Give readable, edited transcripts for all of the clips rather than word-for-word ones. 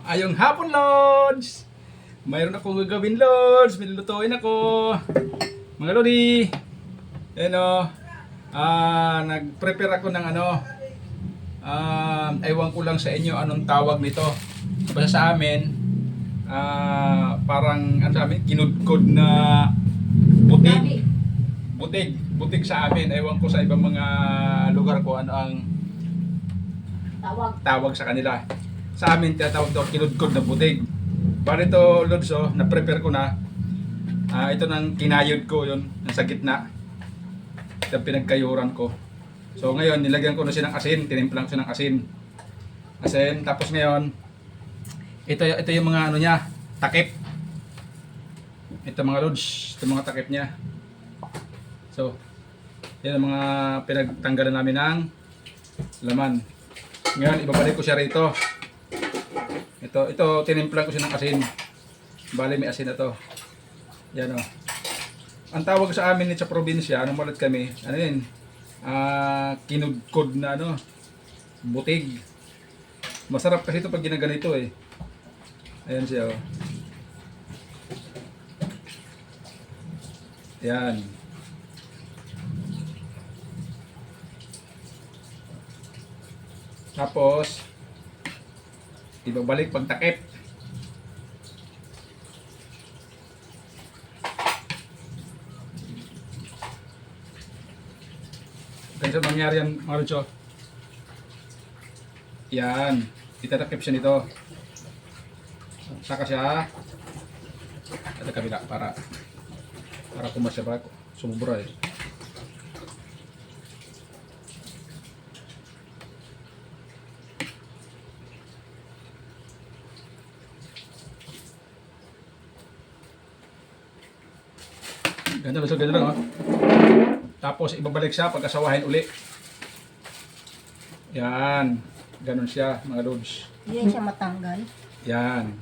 Ayong hapon, Lods! Mayroon akong gagawin, Lods. Nilulutuin ako. Mga Lodi. Ayan o. Nag-prepare ako ng ano. Ewan ko lang sa inyo anong tawag nito. Basta sa amin, parang ano sa amin, kinudkod na butig. Butig sa amin. Ewan ko sa ibang mga lugar ko ano ang tawag sa kanila. Sa amin, tinatawag daw kinudkod na butig. Bali ito, Lods, na-prepare ko na. Ito nang kinayod ko, yun, nasa gitna. Ito pinagkayuran ko. So ngayon, nilagyan ko na siya ng asin. Tinimplang ko siya ng asin. Asin. Tapos ngayon, ito yung mga ano niya, takip. Ito mga Lods, ito mga takip niya. So, yan ang mga pinagtanggalan namin ng laman. Ngayon, ibabalik ko siya rito. Ito, tinimplan ko siya ng asin. Bali, may asin na to. Yan o. Ang tawag sa amin sa probinsya, anong malat kami, ano yun, kinudkod na ano, butig. Masarap kasi ito pag ginaganito eh. Ayan siya o. Yan. Tapos, ibabalik pag takip. Ganito mangyari yan, mga Lucho. Yan. Itatakip siya nito. Saka siya. At kabila para kumasya ba? Sumubra eh. Ganda ba? So, ganda lang, oh. Tapos, ibabalik siya pagkasawahin uli. Yan. Ganon siya, mga Lods. Hindi siya matanggal. Yan.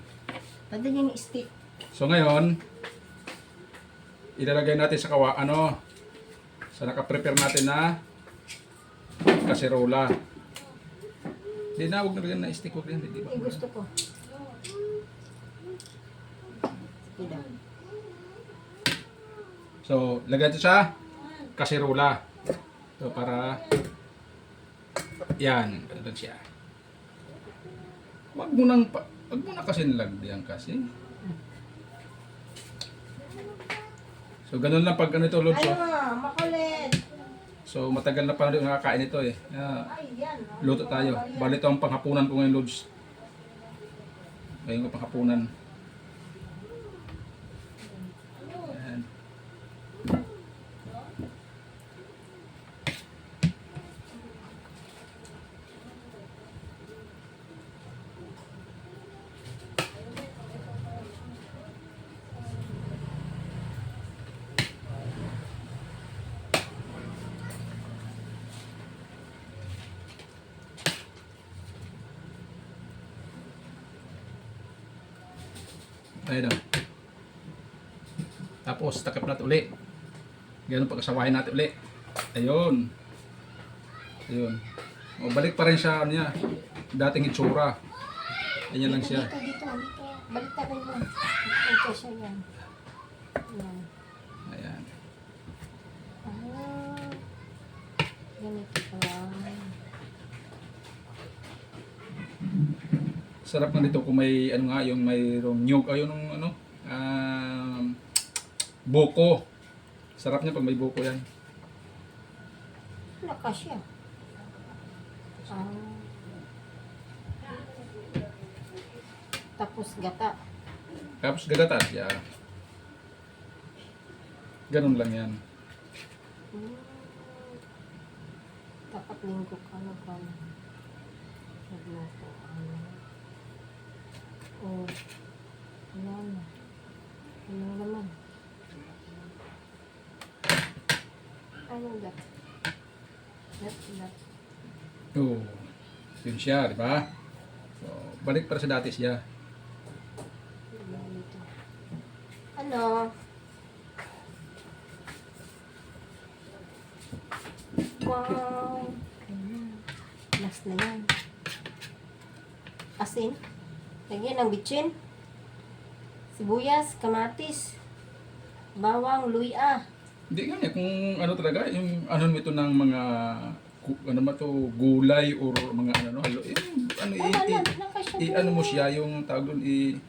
Pwede yung stick. So, ngayon, ilalagay natin sa sa nakaprepare natin na kaserola. Hindi na, huwag na rin na stick. Huwag rin, di ba? Yung gusto ko. Sige. So, lagay ito sa kaserola. So, para yan, ganun siya. Wag mo na kasi nilagyan kasi. So, ganun lang pag ganito, Lods. Makulit. So, matagal na pa rin nakakain ito eh. Luto tayo. Bali ito ang panghapunan ko ngayon, Lods. Ngayon ko panghapunan. Ayan. Ayun o. Tapos takip natin uli. Ganun pagkasawahin natin uli. Ayun. Ayun. O, balik pa rin siya ano niya, dating itsura. Ayan lang siya. Dito. Balik tayo mo. Ito siya yan. Yan. Ayan. Ganito lang. Sarap nga dito kung may ano nga yung mayroong nyug ayun ng ano buko. Sarap niya pag may buko yan. Lakas siya. Tapos gata. Tapos gagatas, yeah. Ganun lang yan. Dapat linggo ka na ba? Nagluto. Oh. Ayan. Ano naman? Ano that? That. Oh. Yun siya, di ba? So, balik para sa dati siya. Ano? Wow. Last na yan. Asin? Lagyan ng bitchin. Sibuyas, kamatis, bawang, luya. Hindi nga eh, kung ano talaga, yung ano mo ito ng mga, ano ba to, gulay or mga ano, halo, ano, Wala na, nakasya ano mo siya, yung tawag doon,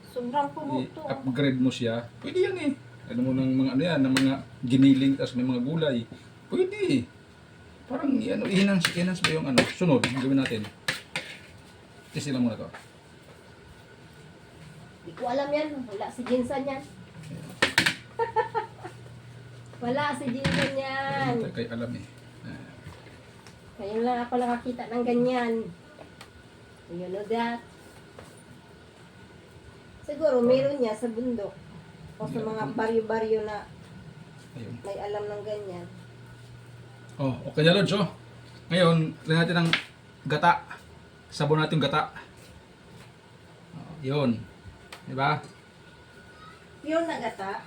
Sobrang puno to. i-upgrade mo siya. Pwede yan eh. Ano mo ng mga ano yan, ng mga giniling, tapos may mga gulay. Pwede. Parang i-enhance ba yung ano, sunod, gawin natin. Test lang muna to. Hindi ko alam yan. Wala si Jinsan yan. Wala si Jinsan yan. Hindi kayo alam eh. Ngayon lang ako nakakita ng ganyan. You know that? Siguro meron niya sa bundok. O sa mga baryo-baryo na Ayun. may alam ng ganyan. Oh, okay na Lods, oh. Ngayon, lagyan natin ng gata. Sabon natin yung gata. Oh, yun. Diba? Yun nagata.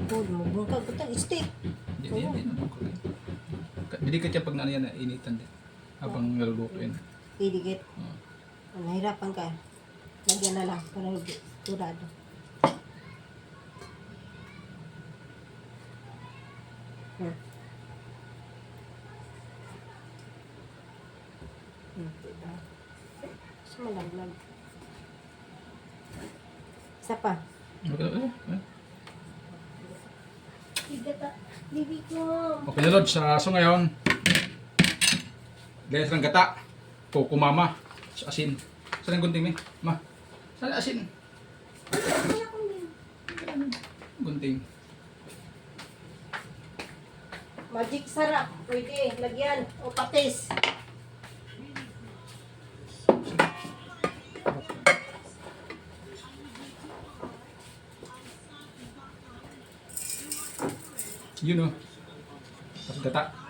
Oh, lumubungkag ko itong steak. Hindi. Didikit yan pag na yan, initan din. Habang naluluto yan. Idigit. Oh. Nahirapan ka. Lagyan na lang para hindi turado. Diba? Mas malaglag. Isa pa. Igata. Bibi ko. Okay na Lods, so ngayon, lagyan sa ng gata. Kukumama. Sa asin. Saan ang gunting eh? Ma. Saan ang asin? Gunting. Magic sarap. Pwede. Lagyan. O patis. Yun oh. Tapos gata.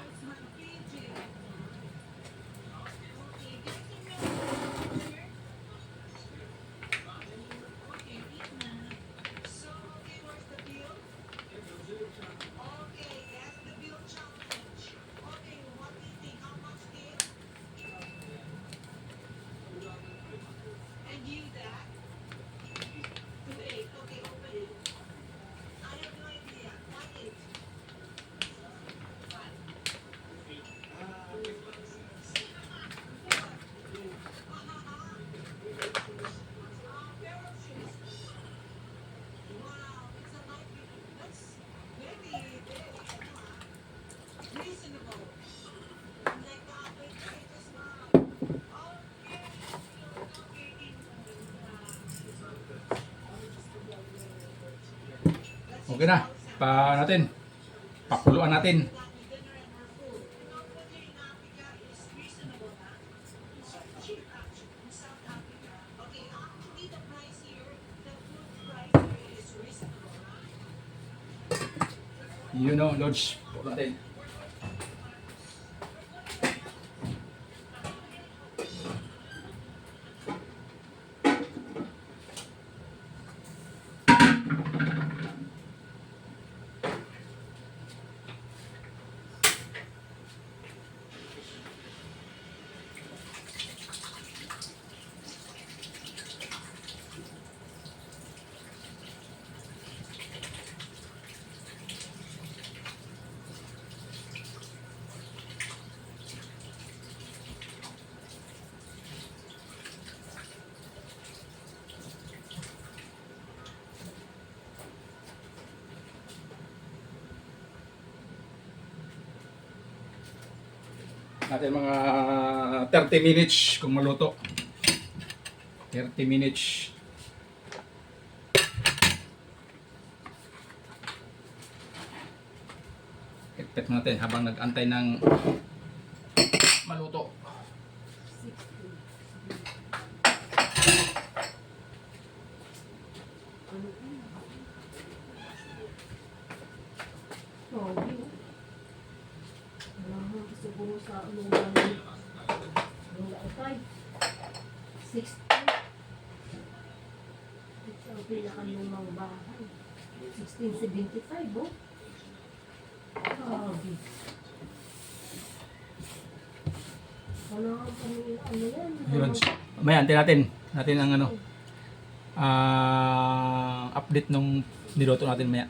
Okay na. Pakuluan natin. You know, Lods. Pakuluan natin. Natin mga 30 minutes kung maluto. 30 minutes. Ipit natin habang nag-antay ng maluto. Oh, siguro sa ulungan lautay 60 ito ang pinakalumang bahay 1675 oh grabe Ano yan? Yun. Maya, antin natin. Natin ang update nung niluto natin maya.